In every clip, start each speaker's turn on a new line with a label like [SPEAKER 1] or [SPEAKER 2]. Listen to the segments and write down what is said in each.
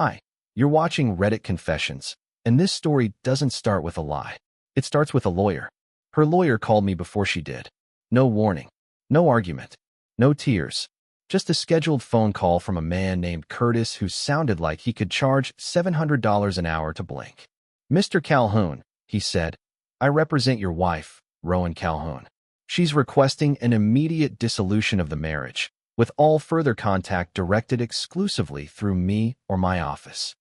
[SPEAKER 1] Hi, you're watching Reddit Confessions, and this story doesn't start with a lie. It starts with a lawyer. Her lawyer called me before she did. No warning, no argument, no tears. Just a scheduled phone call from a man named Curtis who sounded like he could charge $700 an hour to blink. Mr. Calhoun, he said, I represent your wife, Rowan Calhoun. She's requesting an immediate dissolution of the marriage, with all further contact directed exclusively through me or my office.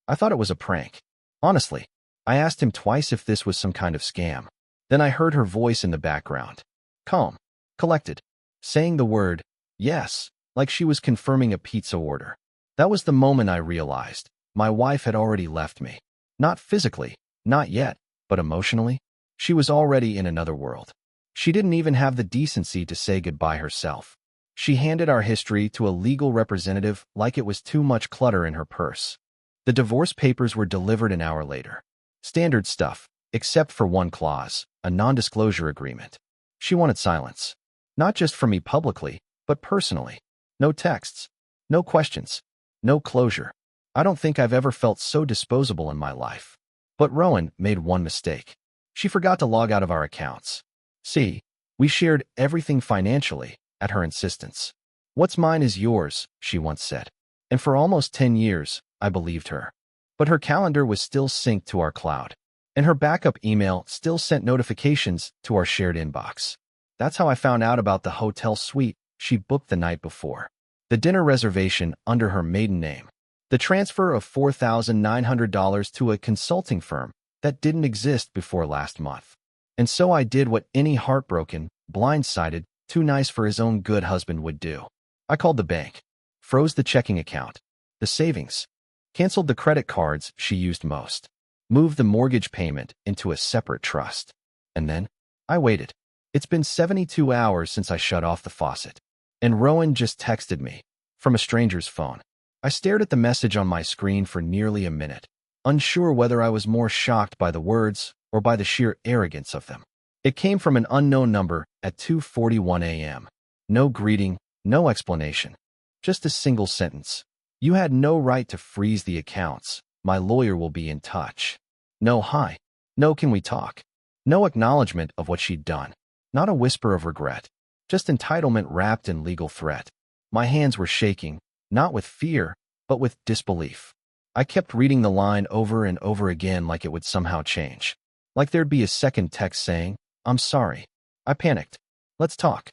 [SPEAKER 1] I thought it was a prank. Honestly, I asked him twice if this was some kind of scam. Then I heard her voice in the background. Calm, collected, saying the word, yes, like she was confirming a pizza order. That was the moment I realized my wife had already left me. Not physically, not yet, but emotionally. She was already in another world. She didn't even have the decency to say goodbye herself. She handed our history to a legal representative like it was too much clutter in her purse. The divorce papers were delivered an hour later. Standard stuff, except for one clause, a non-disclosure agreement. She wanted silence. Not just from me publicly, but personally. No texts, no questions, no closure. I don't think I've ever felt so disposable in my life. But Rowan made one mistake. She forgot to log out of our accounts. See, we shared everything financially, at her insistence. What's mine is yours, she once said. And for almost 10 years, I believed her. But her calendar was still synced to our cloud, and her backup email still sent notifications to our shared inbox. That's how I found out about the hotel suite she booked the night before. The dinner reservation under her maiden name. The transfer of $4,900 to a consulting firm that didn't exist before last month. And so I did what any heartbroken, blindsided, too nice for his own good husband would do. I called the bank, froze the checking account, the savings, canceled the credit cards she used most, moved the mortgage payment into a separate trust. And then, I waited. It's been 72 hours since I shut off the faucet. And Rowan just texted me, from a stranger's phone. I stared at the message on my screen for nearly a minute, unsure whether I was more shocked by the words or by the sheer arrogance of them. It came from an unknown number at 2:41 a.m. No greeting, no explanation. Just a single sentence. You had no right to freeze the accounts. My lawyer will be in touch. No hi. No can we talk. No acknowledgement of what she'd done. Not a whisper of regret. Just entitlement wrapped in legal threat. My hands were shaking, not with fear, but with disbelief. I kept reading the line over and over again like it would somehow change. Like there'd be a second text saying, I'm sorry. I panicked. Let's talk.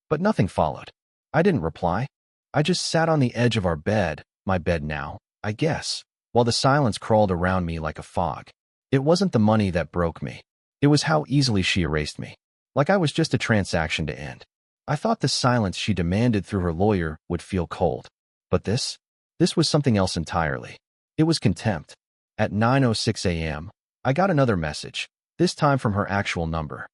[SPEAKER 1] But nothing followed. I didn't reply. I just sat on the edge of our bed, my bed now, I guess, while the silence crawled around me like a fog. It wasn't the money that broke me. It was how easily she erased me. Like I was just a transaction to end. I thought the silence she demanded through her lawyer would feel cold. But this was something else entirely. It was contempt. At 9:06 a.m., I got another message, this time from her actual number.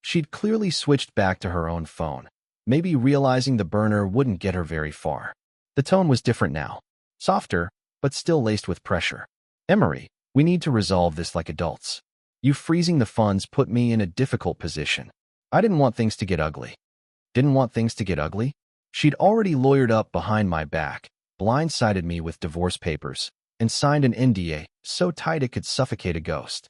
[SPEAKER 1] She'd clearly switched back to her own phone, maybe realizing the burner wouldn't get her very far. The tone was different now. Softer, but still laced with pressure. Emery, we need to resolve this like adults. You freezing the funds put me in a difficult position. I didn't want things to get ugly. Didn't want things to get ugly? She'd already lawyered up behind my back, blindsided me with divorce papers, and signed an NDA so tight it could suffocate a ghost.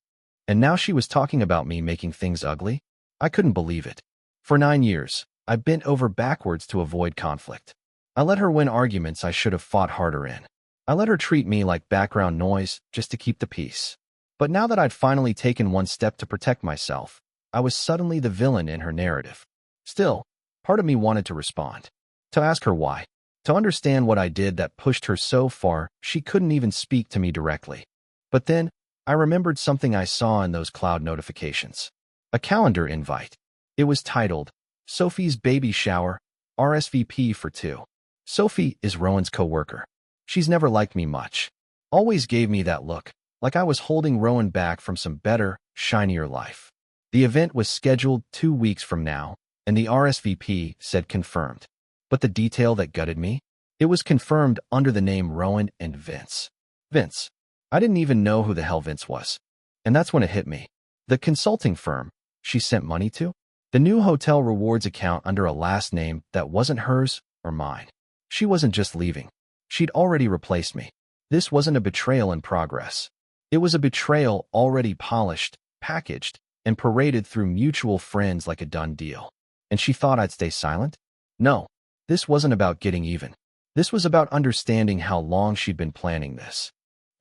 [SPEAKER 1] And now she was talking about me making things ugly? I couldn't believe it. For 9 years, I bent over backwards to avoid conflict. I let her win arguments I should have fought harder in. I let her treat me like background noise just to keep the peace. But now that I'd finally taken one step to protect myself, I was suddenly the villain in her narrative. Still, part of me wanted to respond. To ask her why. To understand what I did that pushed her so far she couldn't even speak to me directly. But then, I remembered something I saw in those cloud notifications. A calendar invite. It was titled, Sophie's Baby Shower, RSVP for 2. Sophie is Rowan's co-worker. She's never liked me much. Always gave me that look, like I was holding Rowan back from some better, shinier life. The event was scheduled 2 weeks from now, and the RSVP said confirmed. But the detail that gutted me? It was confirmed under the name Rowan and Vince. Vince. I didn't even know who the hell Vince was. And that's when it hit me. The consulting firm she sent money to? The new hotel rewards account under a last name that wasn't hers or mine. She wasn't just leaving. She'd already replaced me. This wasn't a betrayal in progress. It was a betrayal already polished, packaged, and paraded through mutual friends like a done deal. And she thought I'd stay silent? No, this wasn't about getting even. This was about understanding how long she'd been planning this,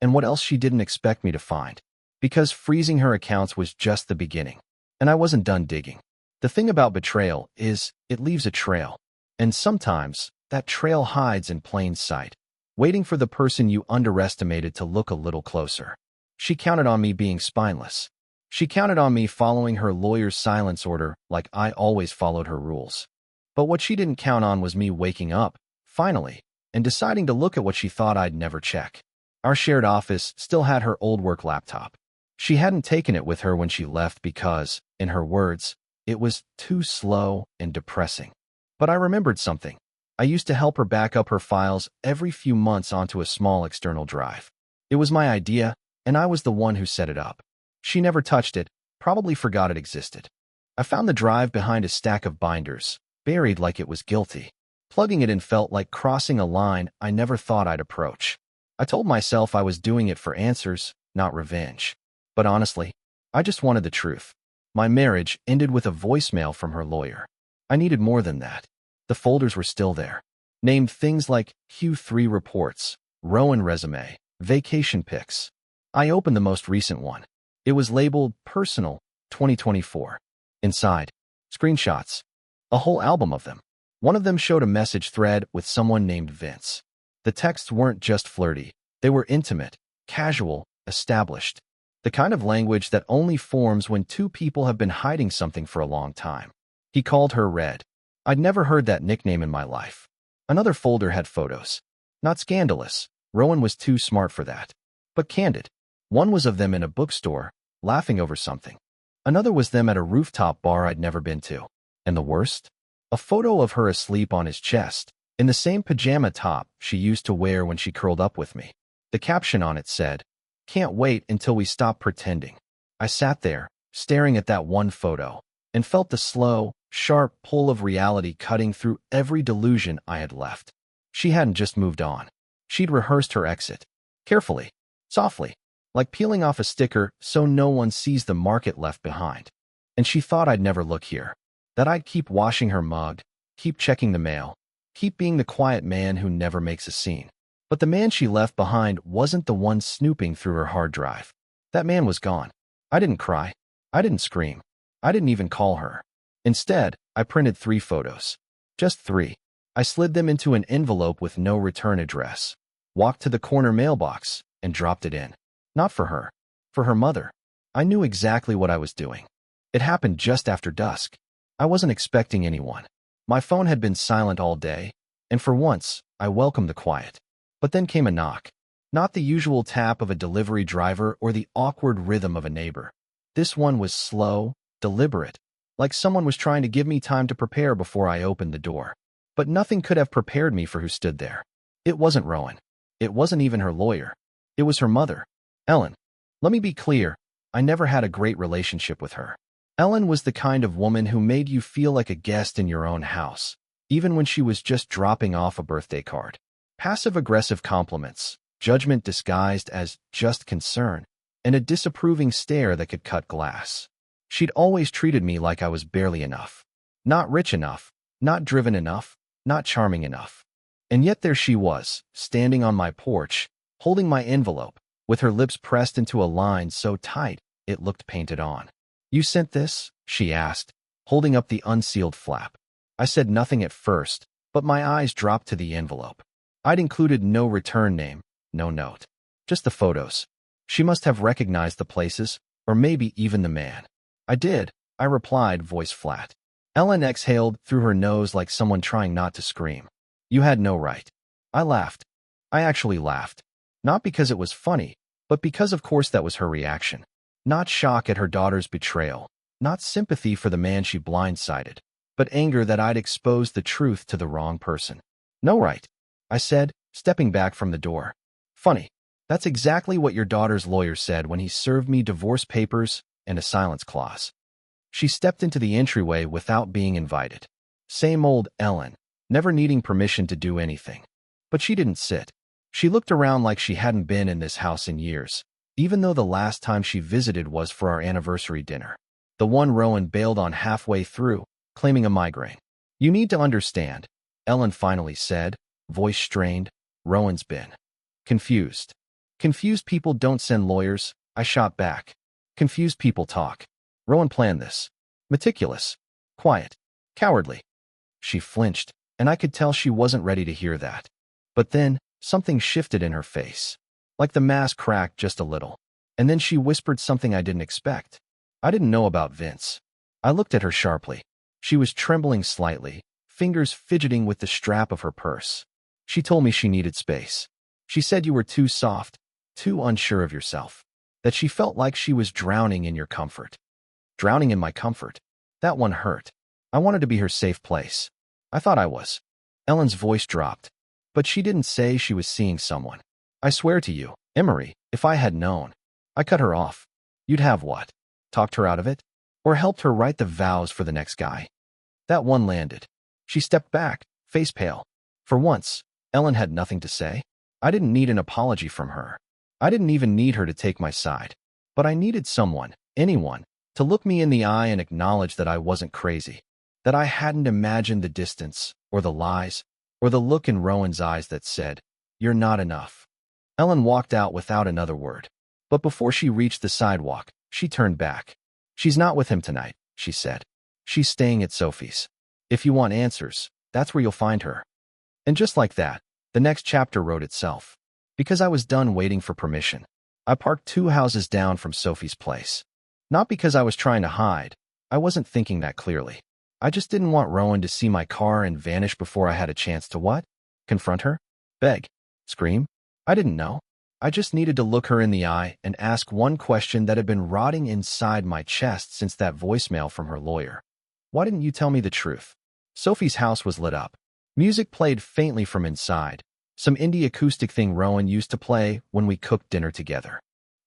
[SPEAKER 1] and what else she didn't expect me to find. Because freezing her accounts was just the beginning, and I wasn't done digging. The thing about betrayal is, it leaves a trail. And sometimes, that trail hides in plain sight, waiting for the person you underestimated to look a little closer. She counted on me being spineless. She counted on me following her lawyer's silence order like I always followed her rules. But what she didn't count on was me waking up, finally, and deciding to look at what she thought I'd never check. Our shared office still had her old work laptop. She hadn't taken it with her when she left because, in her words, it was too slow and depressing. But I remembered something. I used to help her back up her files every few months onto a small external drive. It was my idea, and I was the one who set it up. She never touched it, probably forgot it existed. I found the drive behind a stack of binders, buried like it was guilty. Plugging it in felt like crossing a line I never thought I'd approach. I told myself I was doing it for answers, not revenge. But honestly, I just wanted the truth. My marriage ended with a voicemail from her lawyer. I needed more than that. The folders were still there. Named things like Q3 reports, Rowan resume, vacation pics. I opened the most recent one. It was labeled Personal 2024. Inside, screenshots. A whole album of them. One of them showed a message thread with someone named Vince. The texts weren't just flirty. They were intimate, casual, established. The kind of language that only forms when two people have been hiding something for a long time. He called her Red. I'd never heard that nickname in my life. Another folder had photos. Not scandalous. Rowan was too smart for that. But candid. One was of them in a bookstore, laughing over something. Another was them at a rooftop bar I'd never been to. And the worst? A photo of her asleep on his chest, in the same pajama top she used to wear when she curled up with me. The caption on it said, "Can't wait until we stop pretending." I sat there, staring at that one photo, and felt the slow, sharp pull of reality cutting through every delusion I had left. She hadn't just moved on. She'd rehearsed her exit. Carefully, softly, like peeling off a sticker so no one sees the mark it left behind. And she thought I'd never look here. That I'd keep washing her mug, keep checking the mail, keep being the quiet man who never makes a scene. But the man she left behind wasn't the one snooping through her hard drive. That man was gone. I didn't cry. I didn't scream. I didn't even call her. Instead, I printed 3 photos. Just 3. I slid them into an envelope with no return address, walked to the corner mailbox, and dropped it in. Not for her. For her mother. I knew exactly what I was doing. It happened just after dusk. I wasn't expecting anyone. My phone had been silent all day, and for once, I welcomed the quiet. But then came a knock. Not the usual tap of a delivery driver or the awkward rhythm of a neighbor. This one was slow, deliberate, like someone was trying to give me time to prepare before I opened the door. But nothing could have prepared me for who stood there. It wasn't Rowan. It wasn't even her lawyer. It was her mother, Ellen. Let me be clear, I never had a great relationship with her. Ellen was the kind of woman who made you feel like a guest in your own house, even when she was just dropping off a birthday card. Passive-aggressive compliments, judgment disguised as just concern, and a disapproving stare that could cut glass. She'd always treated me like I was barely enough. Not rich enough, not driven enough, not charming enough. And yet there she was, standing on my porch, holding my envelope, with her lips pressed into a line so tight it looked painted on. "You sent this?" she asked, holding up the unsealed flap. I said nothing at first, but my eyes dropped to the envelope. I'd included no return name, no note. Just the photos. She must have recognized the places, or maybe even the man. "I did," I replied, voice flat. Ellen exhaled through her nose like someone trying not to scream. "You had no right." I laughed. I actually laughed. Not because it was funny, but because of course that was her reaction. Not shock at her daughter's betrayal, not sympathy for the man she blindsided, but anger that I'd exposed the truth to the wrong person. "No right," I said, stepping back from the door. "Funny. That's exactly what your daughter's lawyer said when he served me divorce papers and a silence clause." She stepped into the entryway without being invited. Same old Ellen, never needing permission to do anything. But she didn't sit. She looked around like she hadn't been in this house in years, even though the last time she visited was for our anniversary dinner. The one Rowan bailed on halfway through, claiming a migraine. You need to understand, Ellen finally said, voice strained. Rowan's been confused. Confused people don't send lawyers, I shot back. Confused people talk. Rowan planned this. Meticulous. Quiet. Cowardly. She flinched, and I could tell she wasn't ready to hear that. But then, something shifted in her face. Like the mask cracked just a little. And then she whispered something I didn't expect. I didn't know about Vince. I looked at her sharply. She was trembling slightly, fingers fidgeting with the strap of her purse. She told me she needed space. She said you were too soft, too unsure of yourself, that she felt like she was drowning in your comfort. Drowning in my comfort. That one hurt. I wanted to be her safe place. I thought I was. Ellen's voice dropped. But she didn't say she was seeing someone. I swear to you, Emery, if I had known. I cut her off. You'd have what? Talked her out of it? Or helped her write the vows for the next guy? That one landed. She stepped back, face pale. For once, Ellen had nothing to say. I didn't need an apology from her. I didn't even need her to take my side. But I needed someone, anyone, to look me in the eye and acknowledge that I wasn't crazy. That I hadn't imagined the distance, or the lies, or the look in Rowan's eyes that said, "You're not enough." Ellen walked out without another word. But before she reached the sidewalk, she turned back. She's not with him tonight, she said. She's staying at Sophie's. If you want answers, that's where you'll find her. And just like that, the next chapter wrote itself. Because I was done waiting for permission, I parked 2 houses down from Sophie's place. Not because I was trying to hide. I wasn't thinking that clearly. I just didn't want Rowan to see my car and vanish before I had a chance to what? Confront her? Beg? Scream? I didn't know. I just needed to look her in the eye and ask one question that had been rotting inside my chest since that voicemail from her lawyer. Why didn't you tell me the truth? Sophie's house was lit up. Music played faintly from inside, some indie acoustic thing Rowan used to play when we cooked dinner together.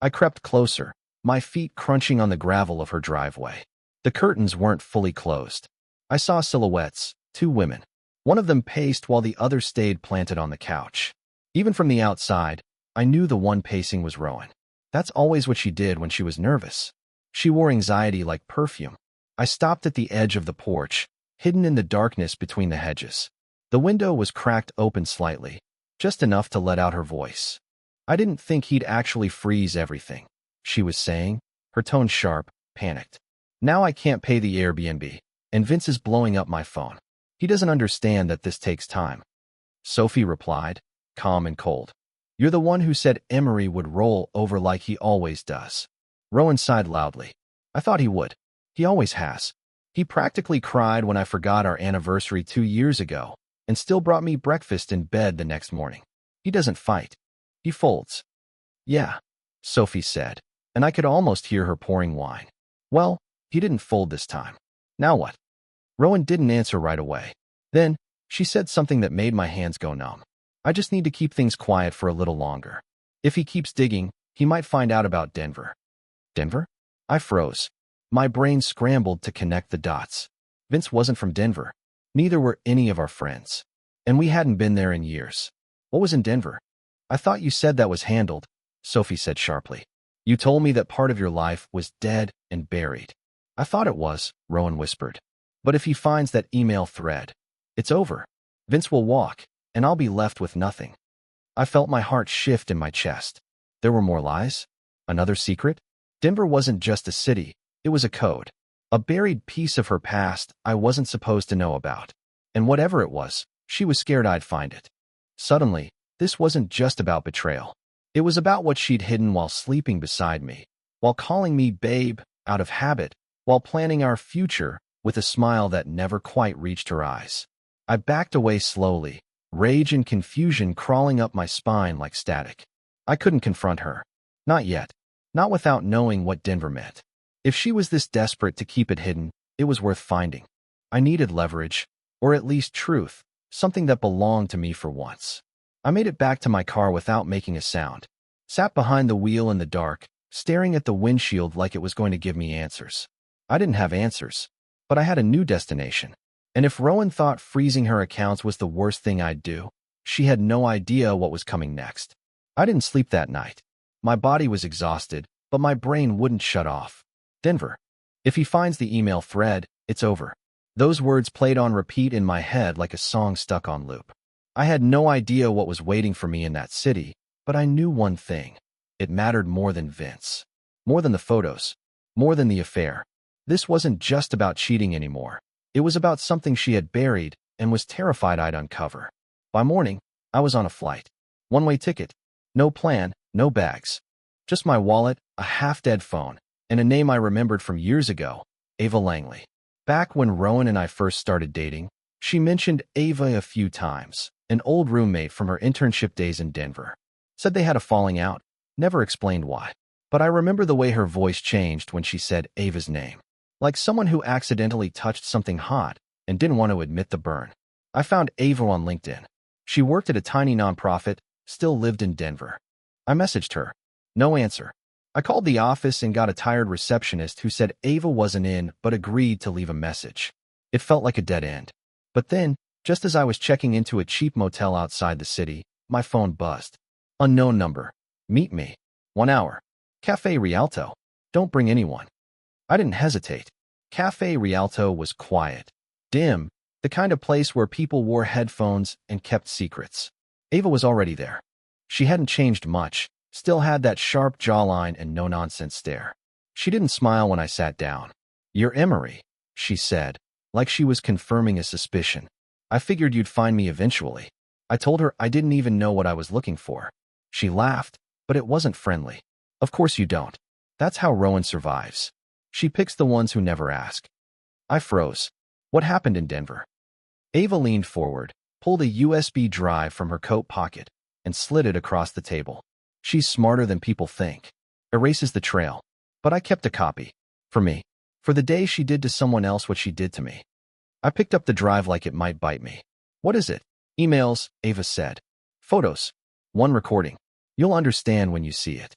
[SPEAKER 1] I crept closer, my feet crunching on the gravel of her driveway. The curtains weren't fully closed. I saw silhouettes, 2 women. One of them paced while the other stayed planted on the couch. Even from the outside, I knew the one pacing was Rowan. That's always what she did when she was nervous. She wore anxiety like perfume. I stopped at the edge of the porch, hidden in the darkness between the hedges. The window was cracked open slightly, just enough to let out her voice. I didn't think he'd actually freeze everything, she was saying, her tone sharp, panicked. Now I can't pay the Airbnb, and Vince is blowing up my phone. He doesn't understand that this takes time. Sophie replied, calm and cold. You're the one who said Emery would roll over like he always does. Rowan sighed loudly. I thought he would. He always has. He practically cried when I forgot our anniversary 2 years ago, and still brought me breakfast in bed the next morning. He doesn't fight. He folds. Yeah, Sophie said, and I could almost hear her pouring wine. Well, he didn't fold this time. Now what? Rowan didn't answer right away. Then, she said something that made my hands go numb. I just need to keep things quiet for a little longer. If he keeps digging, he might find out about Denver. Denver? I froze. My brain scrambled to connect the dots. Vince wasn't from Denver. Neither were any of our friends. And we hadn't been there in years. What was in Denver? I thought you said that was handled, Sophie said sharply. You told me that part of your life was dead and buried. I thought it was, Rowan whispered. But if he finds that email thread, it's over. Vince will walk, and I'll be left with nothing. I felt my heart shift in my chest. There were more lies? Another secret? Denver wasn't just a city, it was a code. A buried piece of her past I wasn't supposed to know about. And whatever it was, she was scared I'd find it. Suddenly, this wasn't just about betrayal. It was about what she'd hidden while sleeping beside me, while calling me babe, out of habit, while planning our future with a smile that never quite reached her eyes. I backed away slowly, rage and confusion crawling up my spine like static. I couldn't confront her. Not yet. Not without knowing what Denver meant. If she was this desperate to keep it hidden, it was worth finding. I needed leverage, or at least truth, something that belonged to me for once. I made it back to my car without making a sound. Sat behind the wheel in the dark, staring at the windshield like it was going to give me answers. I didn't have answers, but I had a new destination. And if Rowan thought freezing her accounts was the worst thing I'd do, She had no idea what was coming next. I didn't sleep that night. My body was exhausted, but my brain wouldn't shut off. Denver. If he finds the email thread, it's over. Those words played on repeat in my head like a song stuck on loop. I had no idea what was waiting for me in that city, but I knew one thing. It mattered more than Vince. More than the photos. More than the affair. This wasn't just about cheating anymore. It was about something she had buried and was terrified I'd uncover. By morning, I was on a flight. One-way ticket. No plan, no bags. Just my wallet, a half-dead phone, and a name I remembered from years ago, Ava Langley. Back when Rowan and I first started dating, she mentioned Ava a few times, an old roommate from her internship days in Denver. Said they had a falling out, never explained why. But I remember the way her voice changed when she said Ava's name. Like someone who accidentally touched something hot and didn't want to admit the burn. I found Ava on LinkedIn. She worked at a tiny nonprofit, still lived in Denver. I messaged her. No answer. I called the office and got a tired receptionist who said Ava wasn't in but agreed to leave a message. It felt like a dead end. But then, just as I was checking into a cheap motel outside the city, my phone buzzed. Unknown number. Meet me. 1 hour. Cafe Rialto. Don't bring anyone. I didn't hesitate. Cafe Rialto was quiet. Dim. The kind of place where people wore headphones and kept secrets. Ava was already there. She hadn't changed much, still had that sharp jawline and no-nonsense stare. She didn't smile when I sat down. "You're Emery," she said, like she was confirming a suspicion. "I figured you'd find me eventually." I told her I didn't even know what I was looking for. She laughed, but it wasn't friendly. "Of course you don't. That's how Rowan survives. She picks the ones who never ask." I froze. What happened in Denver? Ava leaned forward, pulled a USB drive from her coat pocket, and slid it across the table. She's smarter than people think. Erases the trail. But I kept a copy. For me. For the day she did to someone else what she did to me. I picked up the drive like it might bite me. "What is it?" "Emails," Ava said. "Photos. One recording. You'll understand when you see it."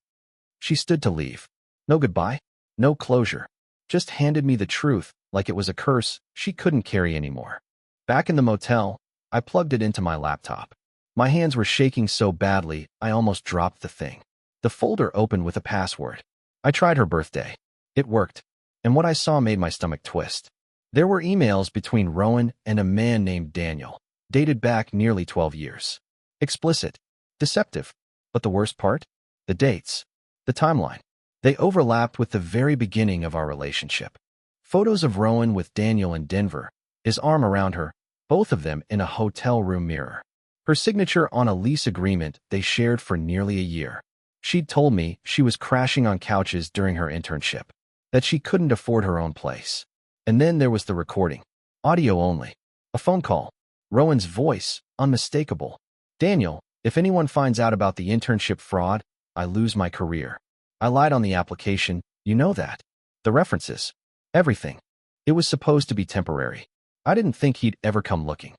[SPEAKER 1] She stood to leave. No goodbye. No closure. Just handed me the truth, like it was a curse she couldn't carry anymore. Back in the motel, I plugged it into my laptop. My hands were shaking so badly, I almost dropped the thing. The folder opened with a password. I tried her birthday. It worked. And what I saw made my stomach twist. There were emails between Rowan and a man named Daniel, dated back nearly 12 years. Explicit. Deceptive. But the worst part? The dates. The timeline. They overlapped with the very beginning of our relationship. Photos of Rowan with Daniel in Denver, his arm around her, both of them in a hotel room mirror. Her signature on a lease agreement they shared for nearly a year. She'd told me she was crashing on couches during her internship, that she couldn't afford her own place. And then there was the recording. Audio only. A phone call. Rowan's voice, unmistakable. "Daniel, if anyone finds out about the internship fraud, I lose my career. I lied on the application, you know that. The references. Everything. It was supposed to be temporary. I didn't think he'd ever come looking."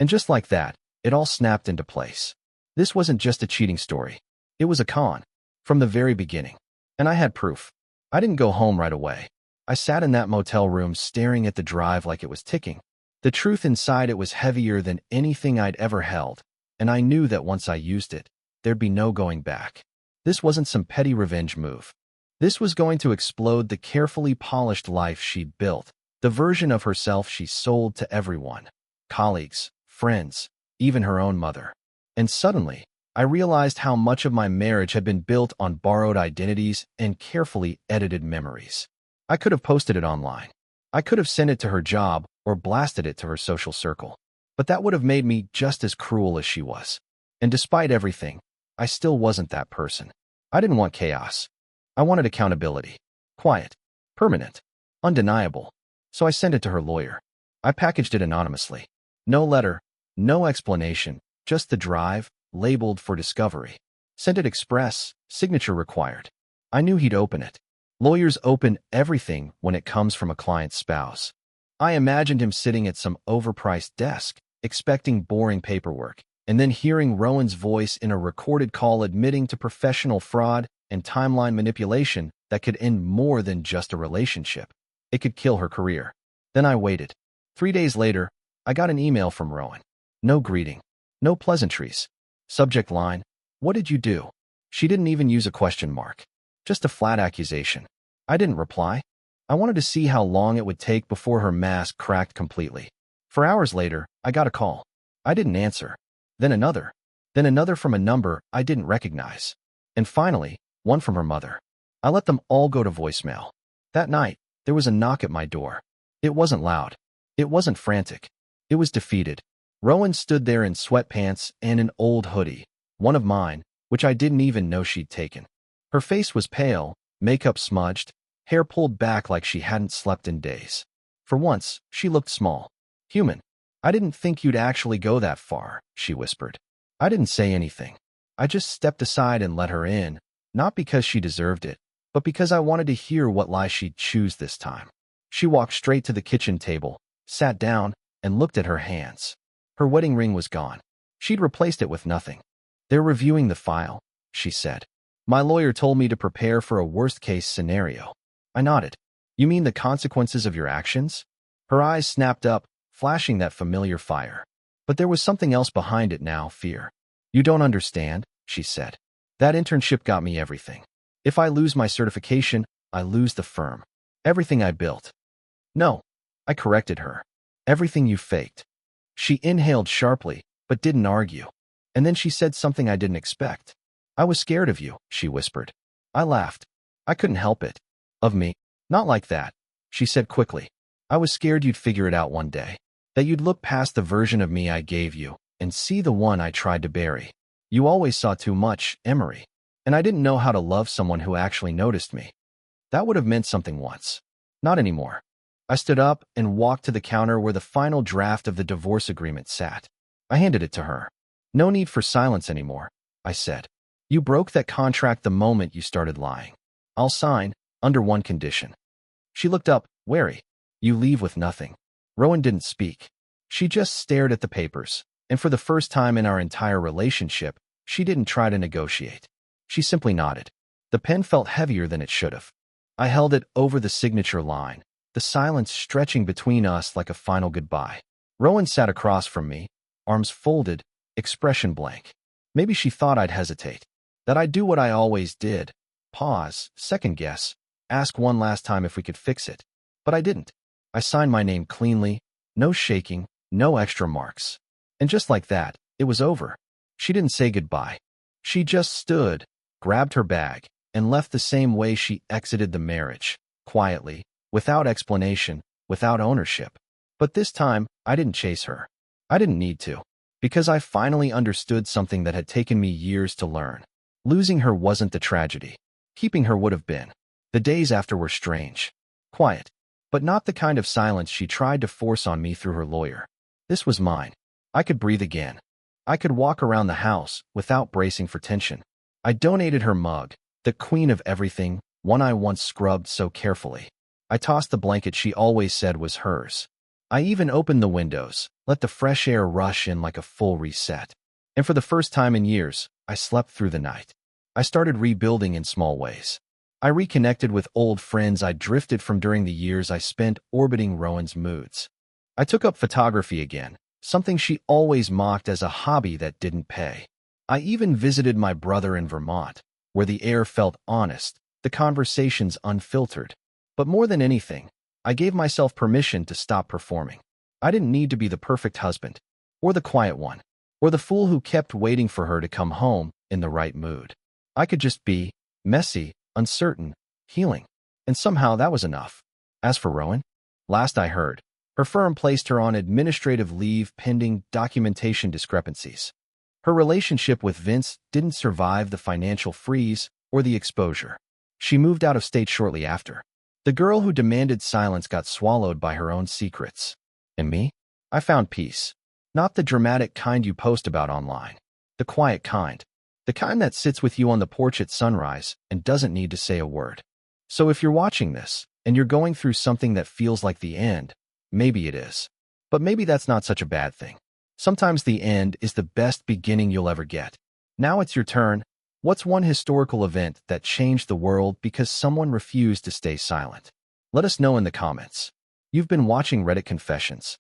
[SPEAKER 1] And just like that, it all snapped into place. This wasn't just a cheating story. It was a con. From the very beginning. And I had proof. I didn't go home right away. I sat in that motel room staring at the drive like it was ticking. The truth inside it was heavier than anything I'd ever held, and I knew that once I used it, there'd be no going back. This wasn't some petty revenge move. This was going to explode the carefully polished life she'd built, the version of herself she sold to everyone. Colleagues, friends, even her own mother. And suddenly, I realized how much of my marriage had been built on borrowed identities and carefully edited memories. I could have posted it online. I could have sent it to her job or blasted it to her social circle. But that would have made me just as cruel as she was. And despite everything, I still wasn't that person. I didn't want chaos. I wanted accountability. Quiet. Permanent. Undeniable. So I sent it to her lawyer. I packaged it anonymously. No letter, no explanation, just the drive, labeled for discovery. Sent it express, signature required. I knew he'd open it. Lawyers open everything when it comes from a client's spouse. I imagined him sitting at some overpriced desk, expecting boring paperwork, and then hearing Rowan's voice in a recorded call admitting to professional fraud and timeline manipulation that could end more than just a relationship. It could kill her career. Then I waited. 3 days later, I got an email from Rowan. No greeting. No pleasantries. Subject line, "What did you do?" She didn't even use a question mark. Just a flat accusation. I didn't reply. I wanted to see how long it would take before her mask cracked completely. For hours later, I got a call. I didn't answer. Then another. Then another from a number I didn't recognize. And finally, one from her mother. I let them all go to voicemail. That night, there was a knock at my door. It wasn't loud. It wasn't frantic. It was defeated. Rowan stood there in sweatpants and an old hoodie, one of mine, which I didn't even know she'd taken. Her face was pale, makeup smudged, hair pulled back like she hadn't slept in days. For once, she looked small. Human. "I didn't think you'd actually go that far," she whispered. I didn't say anything. I just stepped aside and let her in, not because she deserved it, but because I wanted to hear what lie she'd choose this time. She walked straight to the kitchen table, sat down, and looked at her hands. Her wedding ring was gone. She'd replaced it with nothing. "They're reviewing the file," she said. "My lawyer told me to prepare for a worst-case scenario." I nodded. "You mean the consequences of your actions?" Her eyes snapped up, flashing that familiar fire. But there was something else behind it now, fear. "You don't understand," she said. "That internship got me everything. If I lose my certification, I lose the firm. Everything I built." "No," I corrected her. "Everything you faked." She inhaled sharply, but didn't argue. And then she said something I didn't expect. "I was scared of you," she whispered. I laughed. "I couldn't help it." "Of me? Not like that," she said quickly. "I was scared you'd figure it out one day. That you'd look past the version of me I gave you and see the one I tried to bury. You always saw too much, Emery. And I didn't know how to love someone who actually noticed me. That would have meant something once. Not anymore." I stood up and walked to the counter where the final draft of the divorce agreement sat. I handed it to her. "No need for silence anymore," I said. "You broke that contract the moment you started lying. I'll sign, under one condition." She looked up, wary. "You leave with nothing." Rowan didn't speak. She just stared at the papers, and for the first time in our entire relationship, she didn't try to negotiate. She simply nodded. The pen felt heavier than it should have. I held it over the signature line, the silence stretching between us like a final goodbye. Rowan sat across from me, arms folded, expression blank. Maybe she thought I'd hesitate, that I'd do what I always did, pause, second guess, ask one last time if we could fix it. But I didn't. I signed my name cleanly, no shaking, no extra marks. And just like that, it was over. She didn't say goodbye. She just stood, grabbed her bag, and left the same way she exited the marriage, quietly, without explanation, without ownership. But this time, I didn't chase her. I didn't need to, because I finally understood something that had taken me years to learn. Losing her wasn't the tragedy. Keeping her would have been. The days after were strange. Quiet. But not the kind of silence she tried to force on me through her lawyer. This was mine. I could breathe again. I could walk around the house without bracing for tension. I donated her mug, the queen of everything, one I once scrubbed so carefully. I tossed the blanket she always said was hers. I even opened the windows, let the fresh air rush in like a full reset. And for the first time in years, I slept through the night. I started rebuilding in small ways. I reconnected with old friends I drifted from during the years I spent orbiting Rowan's moods. I took up photography again, something she always mocked as a hobby that didn't pay. I even visited my brother in Vermont, where the air felt honest, the conversations unfiltered. But more than anything, I gave myself permission to stop performing. I didn't need to be the perfect husband, or the quiet one, or the fool who kept waiting for her to come home in the right mood. I could just be messy, uncertain, healing. And somehow that was enough. As for Rowan, last I heard, her firm placed her on administrative leave pending documentation discrepancies. Her relationship with Vince didn't survive the financial freeze or the exposure. She moved out of state shortly after. The girl who demanded silence got swallowed by her own secrets. And me? I found peace. Not the dramatic kind you post about online. The quiet kind. The kind that sits with you on the porch at sunrise and doesn't need to say a word. So if you're watching this, and you're going through something that feels like the end, maybe it is. But maybe that's not such a bad thing. Sometimes the end is the best beginning you'll ever get. Now it's your turn. What's one historical event that changed the world because someone refused to stay silent? Let us know in the comments. You've been watching Reddit Confessions.